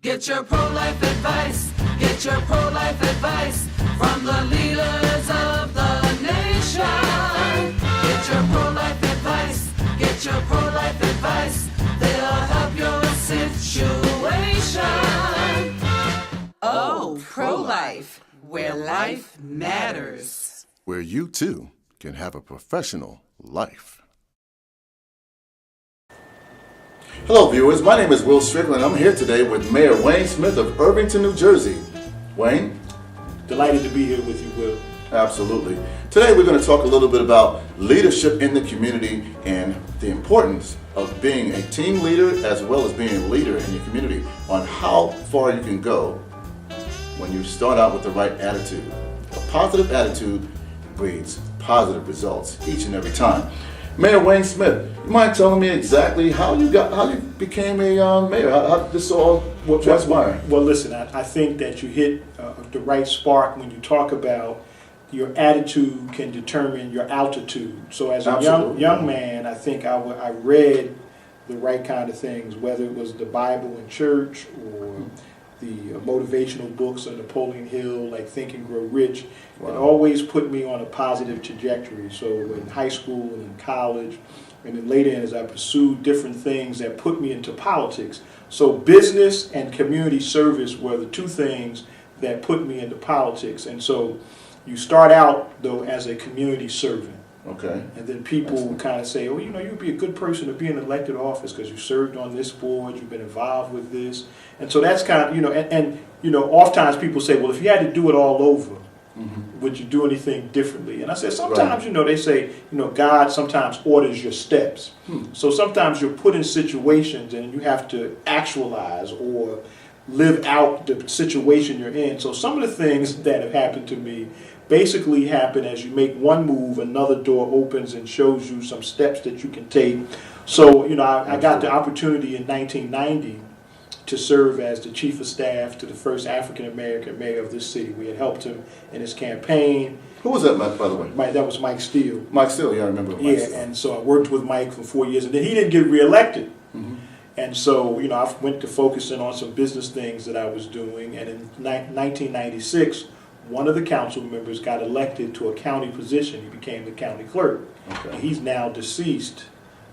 Get your pro-life advice. Get your pro-life advice from the leaders of the nation. Get your pro-life advice. Get your pro-life advice. They'll help your situation. Oh, pro-life, where life matters. Where you, too, can have a professional life. Hello, viewers. My name is Will Strickland. I'm here today with Mayor Wayne Smith of Irvington, New Jersey. Wayne? Delighted to be here with you, Will. Absolutely. Today we're going to talk a little bit about leadership in the community and the importance of being a team leader as well as being a leader in your community, on how far you can go when you start out with the right attitude. A positive attitude breeds positive results each and every time. Mayor Wayne Smith, you mind telling me exactly how you became a mayor? How did this all transpire? Well, listen, I think that you hit the right spark when you talk about your attitude can determine your altitude. So as a young man, I think I read the right kind of things, whether it was the Bible in church or the motivational books of Napoleon Hill, like Think and Grow Rich. Wow. It always put me on a positive trajectory. So in high school and in college, and then later as I pursued different things that put me into politics. So business and community service were the two things that put me into politics. And so you start out, though, as a community servant. Okay. And then people kind of say, oh, you know, you'd be a good person to be in elected office because you served on this board, you've been involved with this. And so that's kind of, oftentimes people say, well, if you had to do it all over, would you do anything differently? And I said, sometimes, they say, God sometimes orders your steps. So sometimes you're put in situations and you have to actualize or live out the situation you're in. So some of the things that have happened to me basically happen as you make one move, another door opens and shows you some steps that you can take. So, I got the opportunity in 1990 to serve as the chief of staff to the first African-American mayor of this city. We had helped him in his campaign. Who was that, by the way? That was Mike Steele. Mike Steele, yeah, I remember Mike Steele. And so I worked with Mike for 4 years, and then he didn't get reelected. And so, I went to focusing on some business things that I was doing, and in 1996, one of the council members got elected to a county position. He became the county clerk. Okay. And he's now deceased.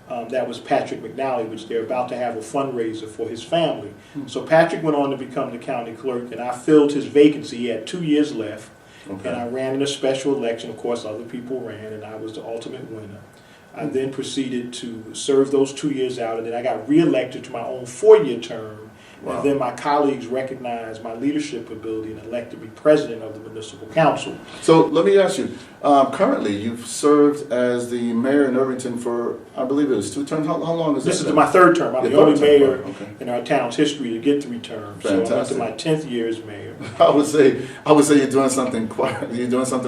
That was Patrick McNally, which they're about to have a fundraiser for his family. So Patrick went on to become the county clerk, and I filled his vacancy. He had 2 years left, and I ran in a special election. Of course, other people ran, and I was the ultimate winner. I then proceeded to serve those 2 years out, and then I got reelected to my own 4-year term. Wow. And then my colleagues recognized my leadership ability and elected me president of the municipal council. So let me ask you, currently you've served as the mayor in Irvington for, I believe it was 2 terms. How long is this? This is my 3rd term. I'm the only mayor in our town's history to get 3 terms. Fantastic. So I'm into my 10th year as mayor. I would say you're doing something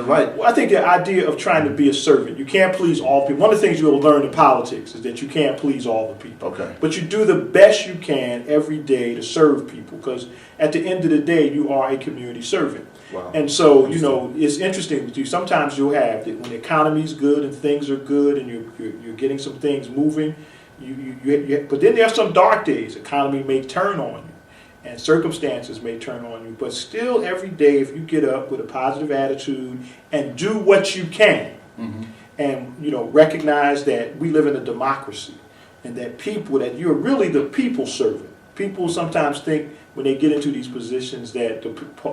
right. Well, I think the idea of trying to be a servant, you can't please all people. One of the things you'll learn in politics is that you can't please all the people. Okay. But you do the best you can every day to serve people, because at the end of the day, you are a community servant. Wow. And so, it's interesting with you. Sometimes you'll have that when the economy's good and things are good and you're getting some things moving, but then there are some dark days. The economy may turn on you and circumstances may turn on you. But still, every day, if you get up with a positive attitude and do what you can, and recognize that we live in a democracy and that you're really the people servant. People sometimes think when they get into these positions that the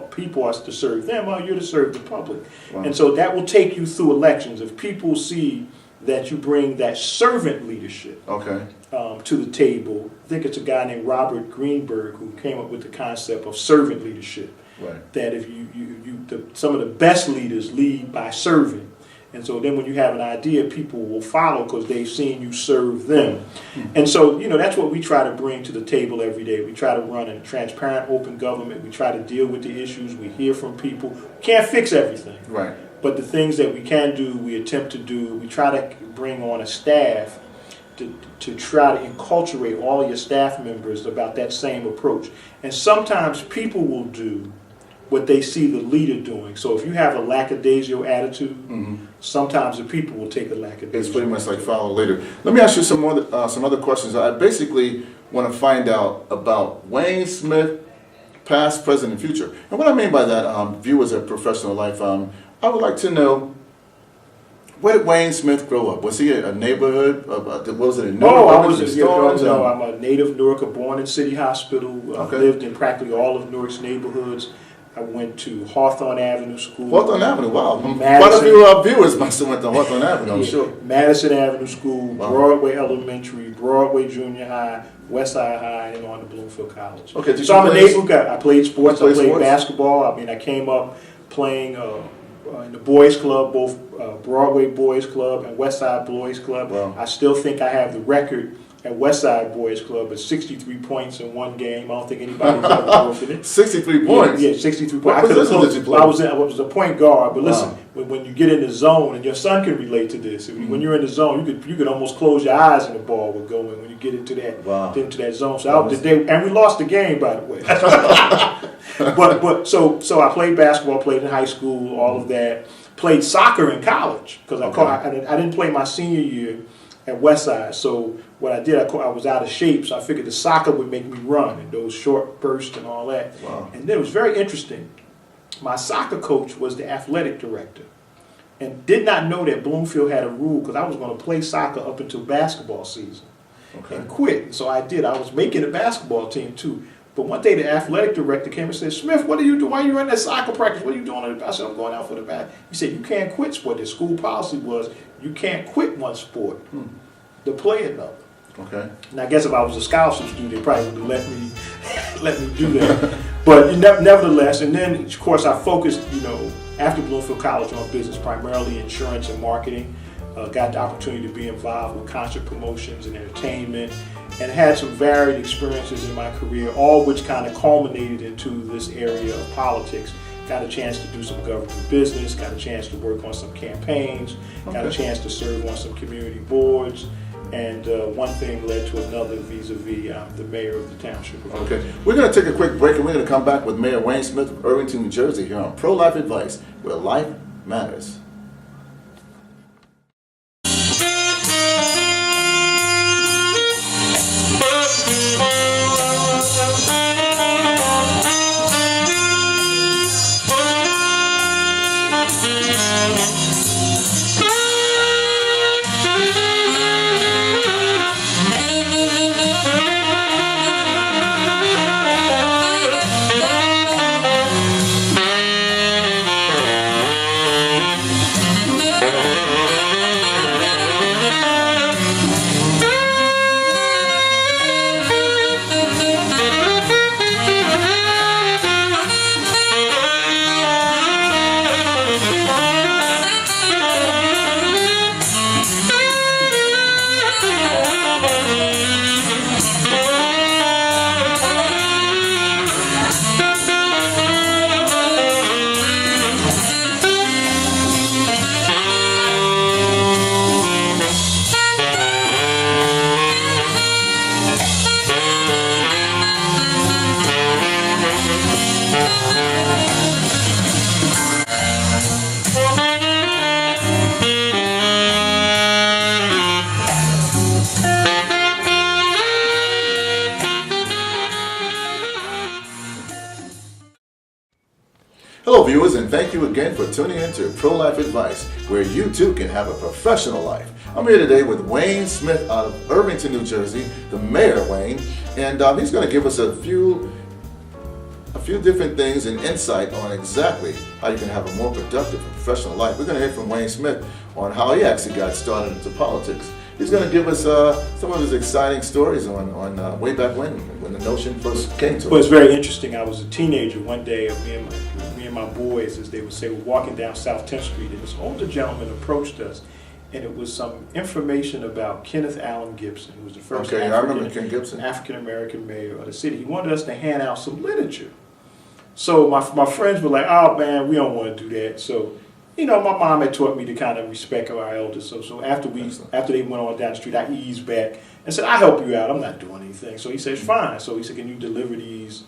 people are to serve them, you're to serve the public. Wow. And so that will take you through elections. If people see that you bring that servant leadership to the table, I think it's a guy named Robert Greenberg who came up with the concept of servant leadership. Right. That if some of the best leaders lead by serving. And so then when you have an idea, people will follow because they've seen you serve them. And so, that's what we try to bring to the table every day. We try to run a transparent, open government. We try to deal with the issues. We hear from people. We can't fix everything. Right. But the things that we can do, we attempt to do. We try to bring on a staff to try to enculturate all your staff members about that same approach. And sometimes people will do what they see the leader doing. So if you have a lackadaisical attitude, sometimes the people will take a lackadaisical. It's pretty much like follow the leader. Let me ask you some other questions. I basically want to find out about Wayne Smith past, present, and future. And what I mean by that, viewers of professional life, I would like to know, where did Wayne Smith grow up? Was he a neighborhood? Was it in Newark? No, I'm a native Newark, born in City Hospital. Lived in practically all of Newark's neighborhoods. I went to Hawthorne Avenue School. Hawthorne Avenue, wow. Madison, quite a few of our viewers must have went to Hawthorne Avenue, I'm sure. Madison Avenue School, Wow. Broadway Elementary, Broadway Junior High, Westside High, and on to Bloomfield College. Okay, so I'm a neighborhood guy. I played sports. I played sports? basketball. I mean, I came up playing in the boys club, both Broadway Boys Club and Westside Boys Club. Wow. I still think I have the record at Westside Boys Club at 63 points in one game. I don't think anybody's ever broken it. 63 points? Yeah, 63 points. What position did you play? I was a point guard, but listen, Wow. when you get in the zone, and your son can relate to this, when you're in the zone, you could almost close your eyes and the ball would go in when you get into that zone. So and we lost the game, by the way. So I played basketball, played in high school, all of that. Played soccer in college because I didn't play my senior year at Westside. So what I did, I was out of shape, so I figured the soccer would make me run and those short bursts and all that. Wow. And then it was very interesting. My soccer coach was the athletic director and did not know that Bloomfield had a rule because I was going to play soccer up until basketball season and quit. So I did. I was making a basketball team too. But one day the athletic director came and said, "Smith, what are you doing? Why are you in that soccer practice? What are you doing?" I said, "I'm going out for the bat." He said, "You can't quit sport." The school policy was you can't quit one sport to play another. Okay. And I guess if I was a scholarship student, they probably would have let me do that. But nevertheless, and then of course I focused, after Bloomfield College on business, primarily insurance and marketing. Got the opportunity to be involved with concert promotions and entertainment, and had some varied experiences in my career, all which kind of culminated into this area of politics. Got a chance to do some government business, got a chance to work on some campaigns, got a chance to serve on some community boards, and one thing led to another vis-a-vis the mayor of the township. Okay, we're going to take a quick break and we're going to come back with Mayor Wayne Smith of Irvington, New Jersey here on Pro-Life Advice, where life matters. Hello viewers, and thank you again for tuning in to Pro-Life Advice, where you too can have a professional life. I'm here today with Wayne Smith out of Irvington, New Jersey, the mayor, Wayne, and he's going to give us a few different things and insight on exactly how you can have a more productive and professional life. We're going to hear from Wayne Smith on how he actually got started into politics. He's going to give us some of his exciting stories on way back when the notion first came to him. Well, it's very interesting. I was a teenager one day, me and my boys, as they would say, were walking down South 10th Street, and this older gentleman approached us, and it was some information about Kenneth Allen Gibson, who was the first African-American mayor of the city. He wanted us to hand out some literature. So my friends were like, "Oh man, we don't want to do that." So, my mom had taught me to kind of respect our elders. So after they went on down the street, I eased back and said, "I'll help you out. I'm not doing anything." So he said, "Fine." So he said, "Can you deliver these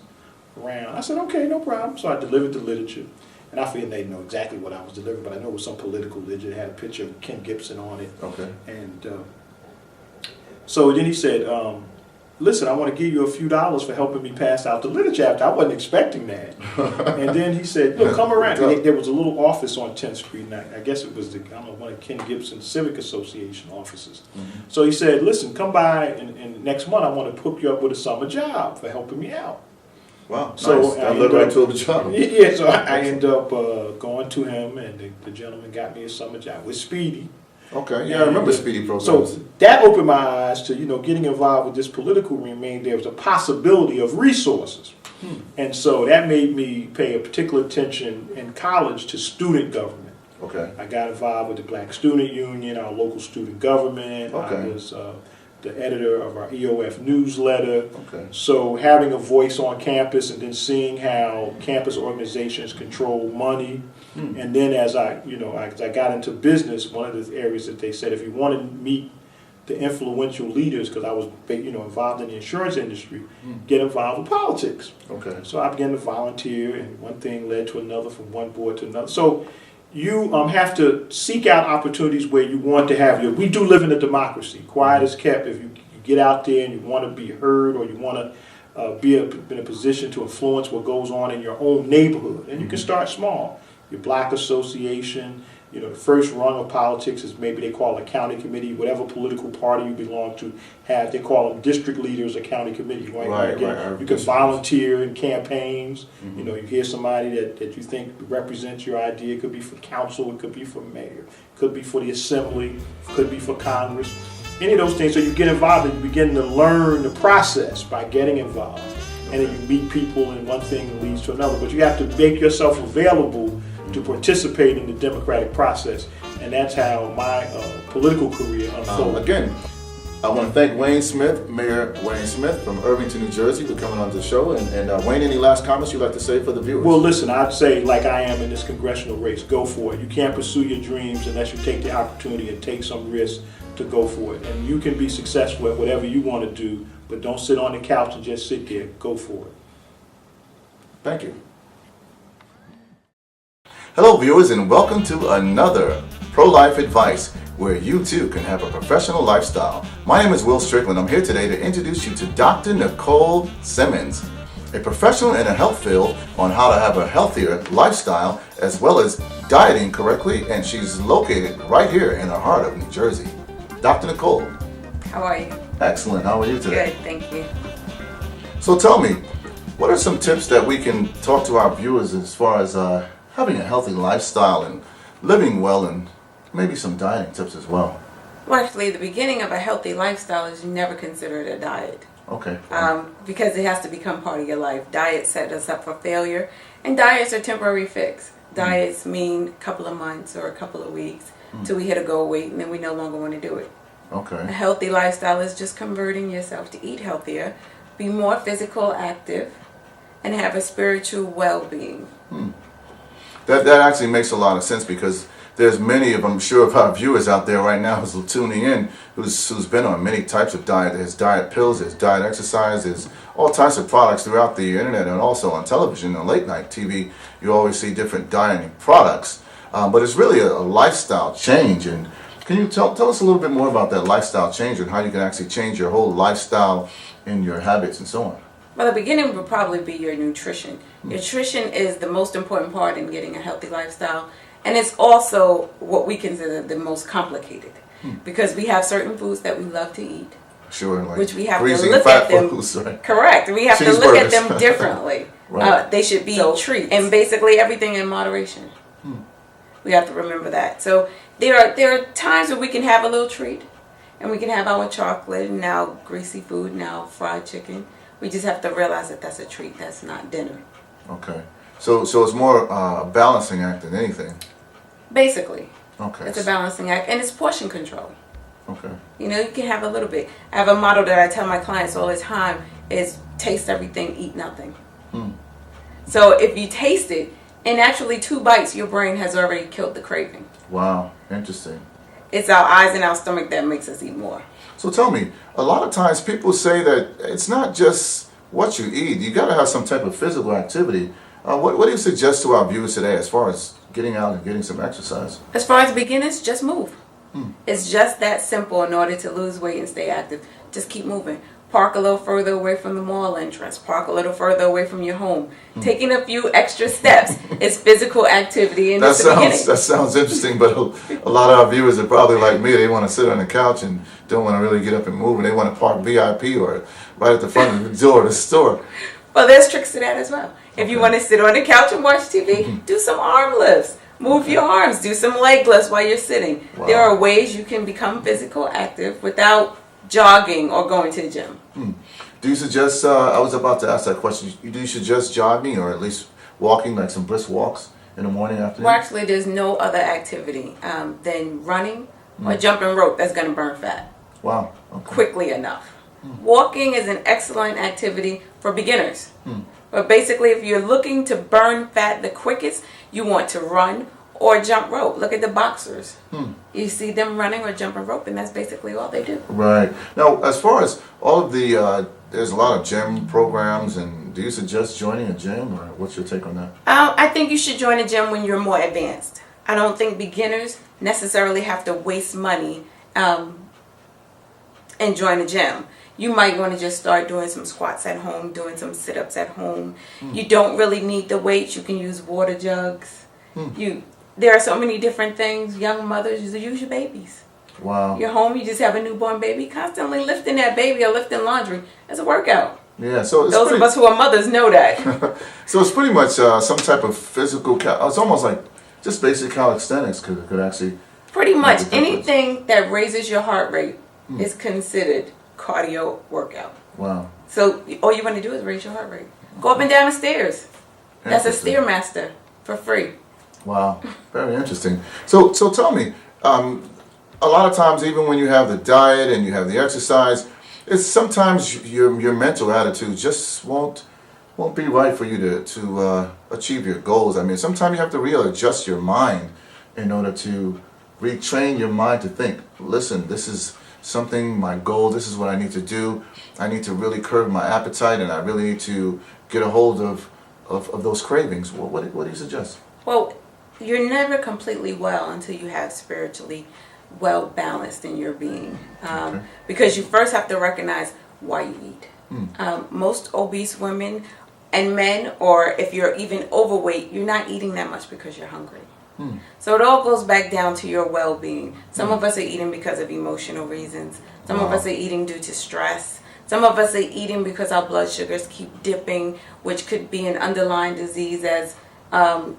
around?" I said, "Okay, no problem." So I delivered the literature. And I figured they didn't know exactly what I was delivering, but I know it was some political literature. It had a picture of Ken Gibson on it. Okay. And so then he said, listen, I want to give you a few dollars for helping me pass out the literature chapter. I wasn't expecting that. And then he said, look, come around. There was a little office on 10th Street, and I guess it was one of Ken Gibson's Civic Association offices. Mm-hmm. So he said, listen, come by, and next month I want to hook you up with a summer job for helping me out. Wow, so nice. I led right to a job. Yeah, so I ended up going to him, and the gentleman got me a summer job with Speedy. Okay, yeah, I remember Speedy programs. So that opened my eyes to, getting involved with this political arena. There was a possibility of resources. And so that made me pay a particular attention in college to student government. Okay. I got involved with the Black Student Union, our local student government. Okay. I was the editor of our EOF newsletter. Okay. So having a voice on campus and then seeing how campus organizations control money. And then as I got into business, one of the areas that they said, if you want to meet the influential leaders, because I was involved in the insurance industry, get involved with politics. Okay. So I began to volunteer, and one thing led to another, from one board to another. So you have to seek out opportunities where you want to have we do live in a democracy. Quiet is kept. If you get out there and you want to be heard, or you want to be in a position to influence what goes on in your own neighborhood, and you can start small. Your black association, the first rung of politics is maybe they call a county committee, whatever political party you belong to they call them district leaders or county committee. Right. You can volunteer in campaigns. Mm-hmm. You hear somebody that you think represents your idea. It could be for council, it could be for mayor, it could be for the assembly, it could be for Congress. Any of those things. So you get involved and you begin to learn the process by getting involved. And then you meet people, and one thing leads to another. But you have to make yourself available to participate in the democratic process, and that's how my political career unfolded. Again, I want to thank Wayne Smith, Mayor Wayne Smith from Irvington, New Jersey, for coming on the show. And Wayne, any last comments you'd like to say for the viewers? Well, listen, I'd say, like I am in this congressional race, go for it. You can't pursue your dreams unless you take the opportunity and take some risk to go for it. And you can be successful at whatever you want to do, but don't sit on the couch and just sit there. Go for it. Thank you. Hello viewers, and welcome to another Pro-Life Advice, where you too can have a professional lifestyle. My name is Will Strickland. I'm here today to introduce you to Dr. Nichole Simmons, a professional in the health field on how to have a healthier lifestyle as well as dieting correctly, and she's located right here in the heart of New Jersey. Dr. Nichole. How are you? Excellent. How are you today? Good, thank you. So tell me, what are some tips that we can talk to our viewers as far as having a healthy lifestyle and living well, and maybe some dieting tips as well? Well, actually, the beginning of a healthy lifestyle is you never consider it a diet. Okay. Because it has to become part of your life. Diets set us up for failure, and diets are temporary fix. Diets mean a couple of months or a couple of weeks till we hit a goal weight, and then we no longer want to do it. Okay. A healthy lifestyle is just converting yourself to eat healthier, be more physical active, and have a spiritual well-being. That actually makes a lot of sense, because there's many of, I'm sure, of our viewers out there right now who's tuning in, who's been on many types of diet. There's diet pills, there's diet exercise, there's all types of products throughout the internet, and also on television and late night TV. You always see different dieting products, but it's really a lifestyle change. And can you tell us a little bit more about that lifestyle change and how you can actually change your whole lifestyle and your habits and so on? Well, the beginning would probably be your nutrition. Nutrition is the most important part in getting a healthy lifestyle, and it's also what we consider the most complicated, because we have certain foods that we love to eat. Sure, like which we have to greasy look fat at them. Foods, right? Correct. We have to look at them Cheeseburgers. differently. Right. They should be treats, and basically everything in moderation. We have to remember that. So there are times where we can have a little treat, and we can have our chocolate, and now greasy food, now fried chicken. We just have to realize that that's a treat. That's not dinner. Okay. So it's more a balancing act than anything. Basically. Okay. It's a balancing act, and it's portion control. Okay. You know, you can have a little bit. I have a motto that I tell my clients all the time is taste everything, eat nothing. So if you taste it, in actually 2 bites, your brain has already killed the craving. Wow. Interesting. It's our eyes and our stomach that makes us eat more. So tell me, a lot of times people say that it's not just what you eat. You got to have some type of physical activity. What do you suggest to our viewers today as far as getting out and getting some exercise? As far as beginners, just move. It's just that simple. In order to lose weight and stay active, just keep moving. Park a little further away from the mall entrance. Park a little further away from your home. Taking a few extra steps is physical activity. And That sounds interesting, but a lot of our viewers are probably like me. They want to sit on the couch and don't want to really get up and move, and they want to park VIP or right at the front of the door of the store. Well, there's tricks to that as well. If you want to sit on the couch and watch TV, do some arm lifts. Move your arms. Do some leg lifts while you're sitting. Wow. There are ways you can become physical active without jogging or going to the gym. Do you suggest, I was about to ask that question, do you suggest jogging or at least walking, like some brisk walks in the morning, afternoon? Well, actually, there's no other activity than running or jumping rope that's going to burn fat. Wow. Okay. Quickly enough. Walking is an excellent activity for beginners. But basically, if you're looking to burn fat the quickest, you want to run or jump rope. Look at the boxers. You see them running or jumping rope, and that's basically all they do. Right. Now, as far as all of the, there's a lot of gym programs, and do you suggest joining a gym, or what's your take on that? I think you should join a gym when you're more advanced. I don't think beginners necessarily have to waste money and join a gym. You might want to just start doing some squats at home, doing some sit-ups at home. You don't really need the weights. You can use water jugs. There are so many different things. Young mothers use your babies. Wow. You're home, you just have a newborn baby, constantly lifting that baby or lifting laundry. It's a workout. Yeah, so it's Those of us who are mothers know that. So it's pretty much some type of physical, it's almost like just basic calisthenics could actually... Pretty much anything that raises your heart rate is considered cardio workout. Wow. So all you want to do is raise your heart rate. Go up and down the stairs. That's a Stairmaster for free. Wow, very interesting. So tell me, a lot of times, even when you have the diet and you have the exercise, it's sometimes your mental attitude just won't be right for you to achieve your goals. I mean, sometimes you have to readjust your mind in order to retrain your mind to think, listen, this is something, my goal, this is what I need to do. I need to really curb my appetite, and I really need to get a hold of those cravings. What do you suggest? Well, you're never completely well until you have spiritually well balanced in your being. Because you first have to recognize why you eat. Most obese women and men, or if you're even overweight, you're not eating that much because you're hungry. So it all goes back down to your well-being. Some of us are eating because of emotional reasons. Some of us are eating due to stress. Some of us are eating because our blood sugars keep dipping, which could be an underlying disease as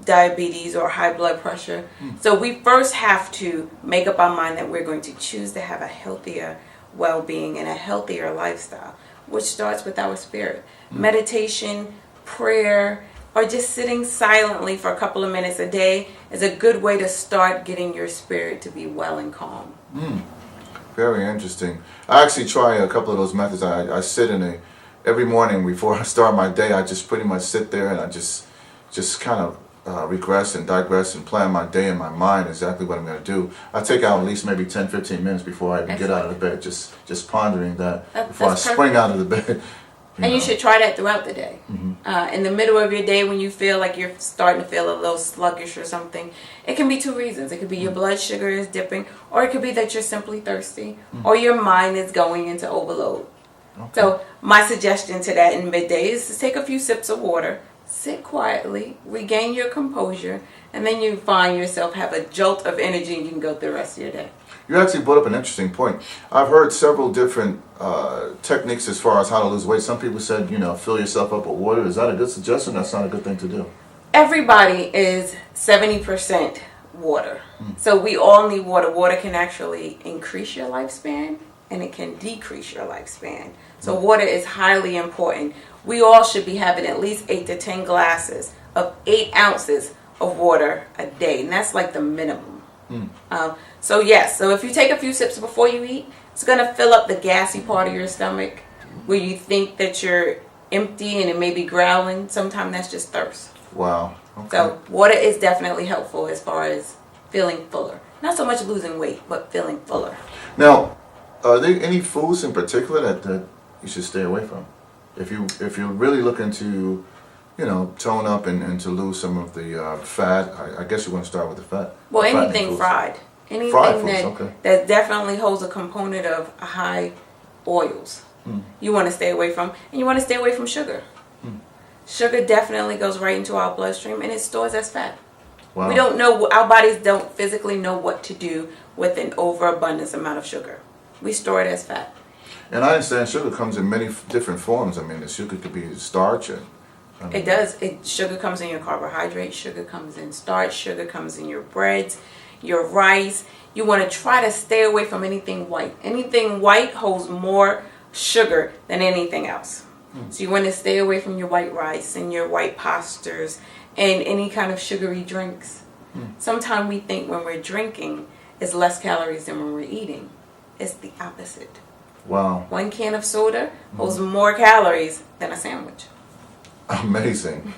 diabetes or high blood pressure. So we first have to make up our mind that we're going to choose to have a healthier well-being and a healthier lifestyle, which starts with our spirit. Meditation, prayer, or just sitting silently for a couple of minutes a day is a good way to start getting your spirit to be well and calm. Very interesting. I actually try a couple of those methods. I sit every morning before I start my day, I just pretty much sit there and I just kind of regress and digress and plan my day in my mind, exactly what I'm going to do. I take out at least maybe 10-15 minutes before I even get out of the bed, just pondering that before I spring out of the bed. And you should try that throughout the day. In the middle of your day when you feel like you're starting to feel a little sluggish or something, it can be two reasons. It could be your blood sugar is dipping, or it could be that you're simply thirsty, or your mind is going into overload. So my suggestion to that in midday is to take a few sips of water, sit quietly, regain your composure, and then you find yourself have a jolt of energy and you can go through the rest of your day. You actually brought up an interesting point. I've heard several different techniques as far as how to lose weight. Some people said, fill yourself up with water. Is that a good suggestion? That's not a good thing to do. Everybody is 70% water. So we all need water. Water can actually increase your lifespan and it can decrease your lifespan. So water is highly important. We all should be having at least 8 to 10 glasses of 8 ounces of water a day. And that's like the minimum. So if you take a few sips before you eat, it's going to fill up the gassy part of your stomach where you think that you're empty and it may be growling. Sometimes that's just thirst. Wow. Okay. So water is definitely helpful as far as feeling fuller. Not so much losing weight, but feeling fuller. Now, are there any foods in particular that you should stay away from? If you're really looking to, tone up and to lose some of the fat, I guess you want to start with the fat. Well, anything fried. Anything fried foods, that definitely holds a component of high oils. you want to stay away from. And you want to stay away from sugar. Sugar definitely goes right into our bloodstream and it stores as fat. Wow. We don't know, our bodies don't physically know what to do with an overabundance amount of sugar. We store it as fat. And I understand sugar comes in many different forms. I mean, the sugar could be starch. It does. Sugar comes in your carbohydrates, sugar comes in starch, sugar comes in your breads, your rice. You want to try to stay away from anything white. Anything white holds more sugar than anything else. So you want to stay away from your white rice and your white pastas and any kind of sugary drinks. Sometimes we think when we're drinking it's less calories than when we're eating. It's the opposite. Wow. 1 can of soda holds more calories than a sandwich. Amazing.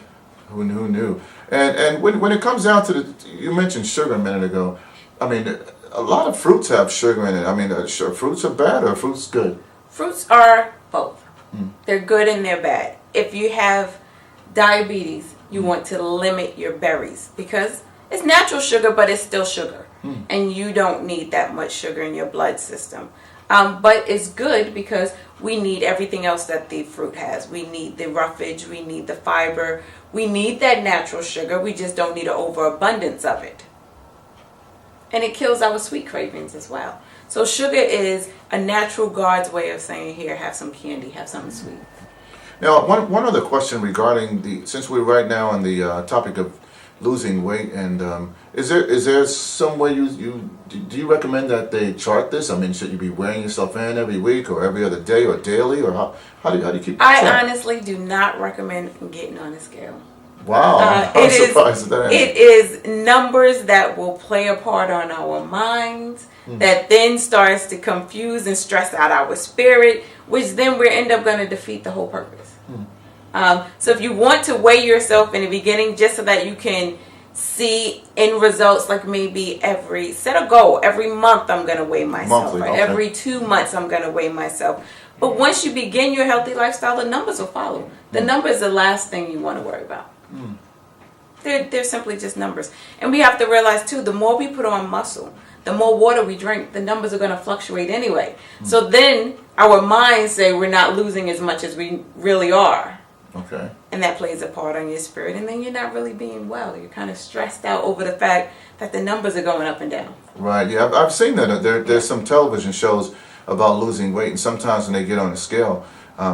Who knew? And when it comes down to you mentioned sugar a minute ago. I mean, a lot of fruits have sugar in it. I mean, fruits are bad or fruits good? Fruits are both. They're good and they're bad. If you have diabetes, you want to limit your berries because it's natural sugar, but it's still sugar. And you don't need that much sugar in your blood system. But it's good because we need everything else that the fruit has. We need the roughage, we need the fiber, we need that natural sugar. We just don't need an overabundance of it. And it kills our sweet cravings as well. So sugar is a natural God's way of saying, here, have some candy, have something sweet. Now, one other question regarding since we're right now on the topic of losing weight, and is there some way do you recommend that they chart this? I mean, should you be weighing yourself in every week or every other day or daily, or how do you keep track? I honestly do not recommend getting on a scale. Wow, I'm surprised at that. It is numbers that will play a part on our minds that then starts to confuse and stress out our spirit, which then we end up going to defeat the whole purpose. So if you want to weigh yourself in the beginning just so that you can see end results, like maybe set a goal, every month I'm going to weigh myself, Monthly, or okay. every 2 months I'm going to weigh myself. But once you begin your healthy lifestyle, the numbers will follow. The number is the last thing you want to worry about. They're simply just numbers. And we have to realize too, the more we put on muscle, the more water we drink, the numbers are going to fluctuate anyway. So then our minds say we're not losing as much as we really are. Okay. And that plays a part on your spirit. And then you're not really being well. You're kind of stressed out over the fact that the numbers are going up and down. Right, yeah, I've seen that. There's some television shows about losing weight, and sometimes when they get on the scale,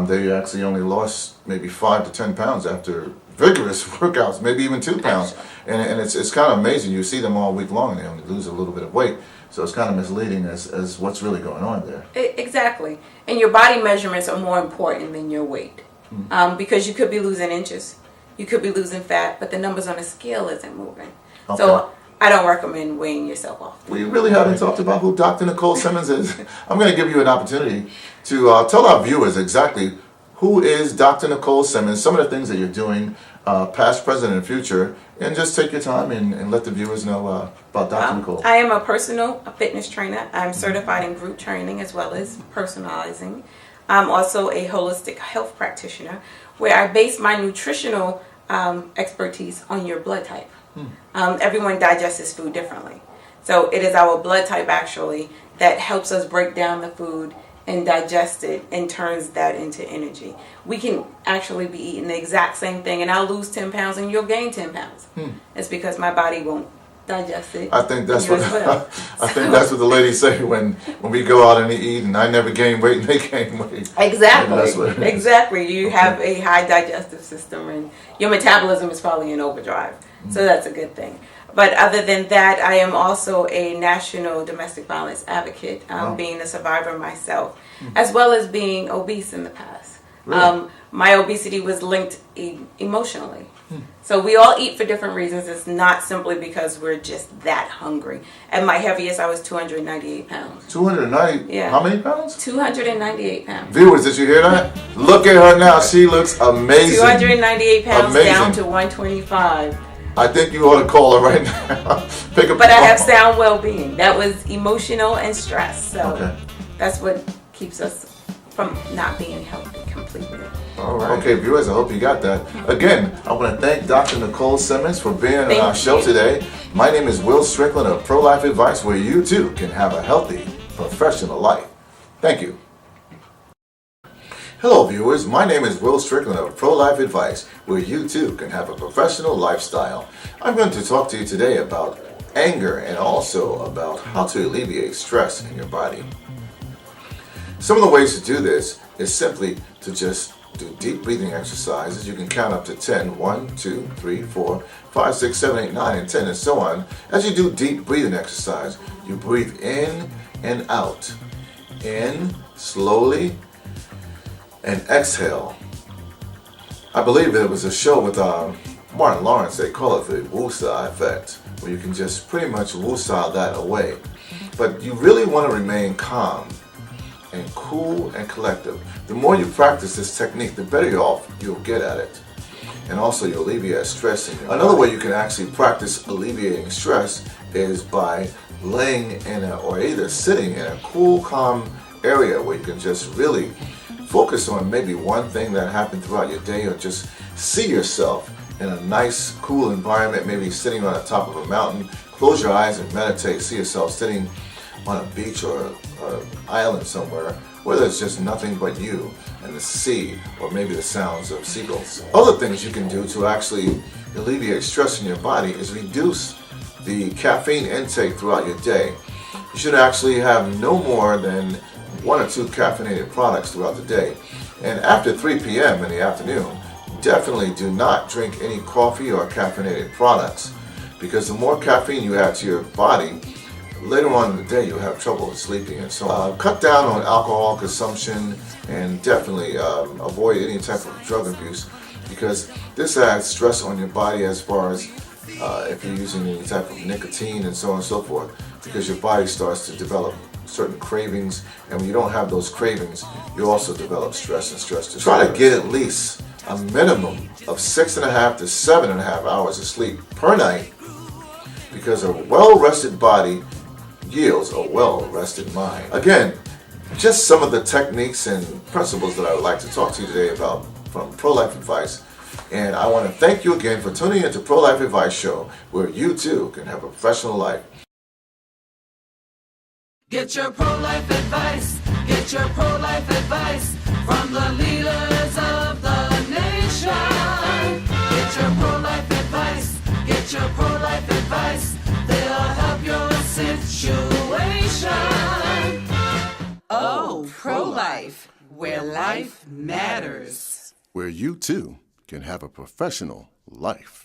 they actually only lost maybe 5 to 10 pounds after vigorous workouts, maybe even 2 pounds. And it's kind of amazing. You see them all week long and they only lose a little bit of weight. So it's kind of misleading as what's really going on there. Exactly. And your body measurements are more important than your weight. Because you could be losing inches, you could be losing fat, but the numbers on the scale isn't moving. Okay. So I don't recommend weighing yourself off. We really haven't talked about who Dr. Nichole Simmons is. I'm going to give you an opportunity to tell our viewers exactly who is Dr. Nichole Simmons, some of the things that you're doing, past, present, and future, and just take your time and let the viewers know about Dr. Nichole. I am a personal fitness trainer. I'm certified in group training as well as personalizing. I'm also a holistic health practitioner where I base my nutritional expertise on your blood type. Everyone digests food differently. So it is our blood type actually that helps us break down the food and digest it and turns that into energy. We can actually be eating the exact same thing and I'll lose 10 pounds and you'll gain 10 pounds. It's because my body won't digest it. I think that's what that's what the ladies say when we go out and eat, and I never gain weight and they gain weight. Exactly. Exactly. You have a high digestive system and your metabolism is probably in overdrive. So that's a good thing. But other than that, I am also a national domestic violence advocate, being a survivor myself, as well as being obese in the past. Really? My obesity was linked emotionally. So we all eat for different reasons. It's not simply because we're just that hungry. At my heaviest, I was 298 pounds. 290? Yeah. How many pounds? 298 pounds. Viewers, did you hear that? Look at her now. She looks amazing. 298 pounds Amazing. down to 125. I think you ought to call her right now. Pick up But the I have phone. sound well-being. That was emotional and stress. So Okay. that's what keeps us from not being healthy completely. All right. Okay, viewers, I hope you got that. Again, I want to thank Dr. Nichole Simmons for being on our show today. My name is Will Strickland of Pro-Life Advice, where you too can have a healthy professional life. Thank you. Hello viewers, my name is Will Strickland of Pro-Life Advice, where you too can have a professional lifestyle. I'm going to talk to you today about anger and also about how to alleviate stress in your body. Some of the ways to do this is simply to just do deep breathing exercises. You can count up to 10, 1, 2, 3, 4, 5, 6, 7, 8, 9, and 10, and so on. As you do deep breathing exercise, you breathe in and out. In slowly and exhale. I believe it was a show with Martin Lawrence. They call it the woosah effect, where you can just pretty much woosah that away. But you really want to remain calm and cool and collective. The more you practice this technique, the better off you'll get at it. And also you'll alleviate stress in your body. Another way you can actually practice alleviating stress is by laying in or either sitting in a cool, calm area where you can just really focus on maybe one thing that happened throughout your day, or just see yourself in a nice, cool environment, maybe sitting on the top of a mountain. Close your eyes and meditate. See yourself sitting on a beach or an island somewhere where there's just nothing but you and the sea, or maybe the sounds of seagulls. Other things you can do to actually alleviate stress in your body is reduce the caffeine intake throughout your day. You should actually have no more than 1 or 2 caffeinated products throughout the day. And after 3 p.m. in the afternoon, definitely do not drink any coffee or caffeinated products, because the more caffeine you add to your body, later on in the day you'll have trouble sleeping and so on. Cut down on alcohol consumption, and definitely avoid any type of drug abuse, because this adds stress on your body as far as if you're using any type of nicotine and so on and so forth, because your body starts to develop certain cravings, and when you don't have those cravings, you also develop stress and stress disorder. Try to get at least a minimum of 6.5 to 7.5 hours of sleep per night, because a well-rested body yields a well-rested mind. Again, just some of the techniques and principles that I would like to talk to you today about from Pro-Life Advice. And I want to thank you again for tuning into Pro-Life Advice Show, where you too can have a professional life. Get your pro-life advice. Get your pro-life advice from the leaders of the nation. Get your pro-life advice. Get your pro-life advice. They'll help your situation. Oh, pro-life, where life matters. Where you too can have a professional life.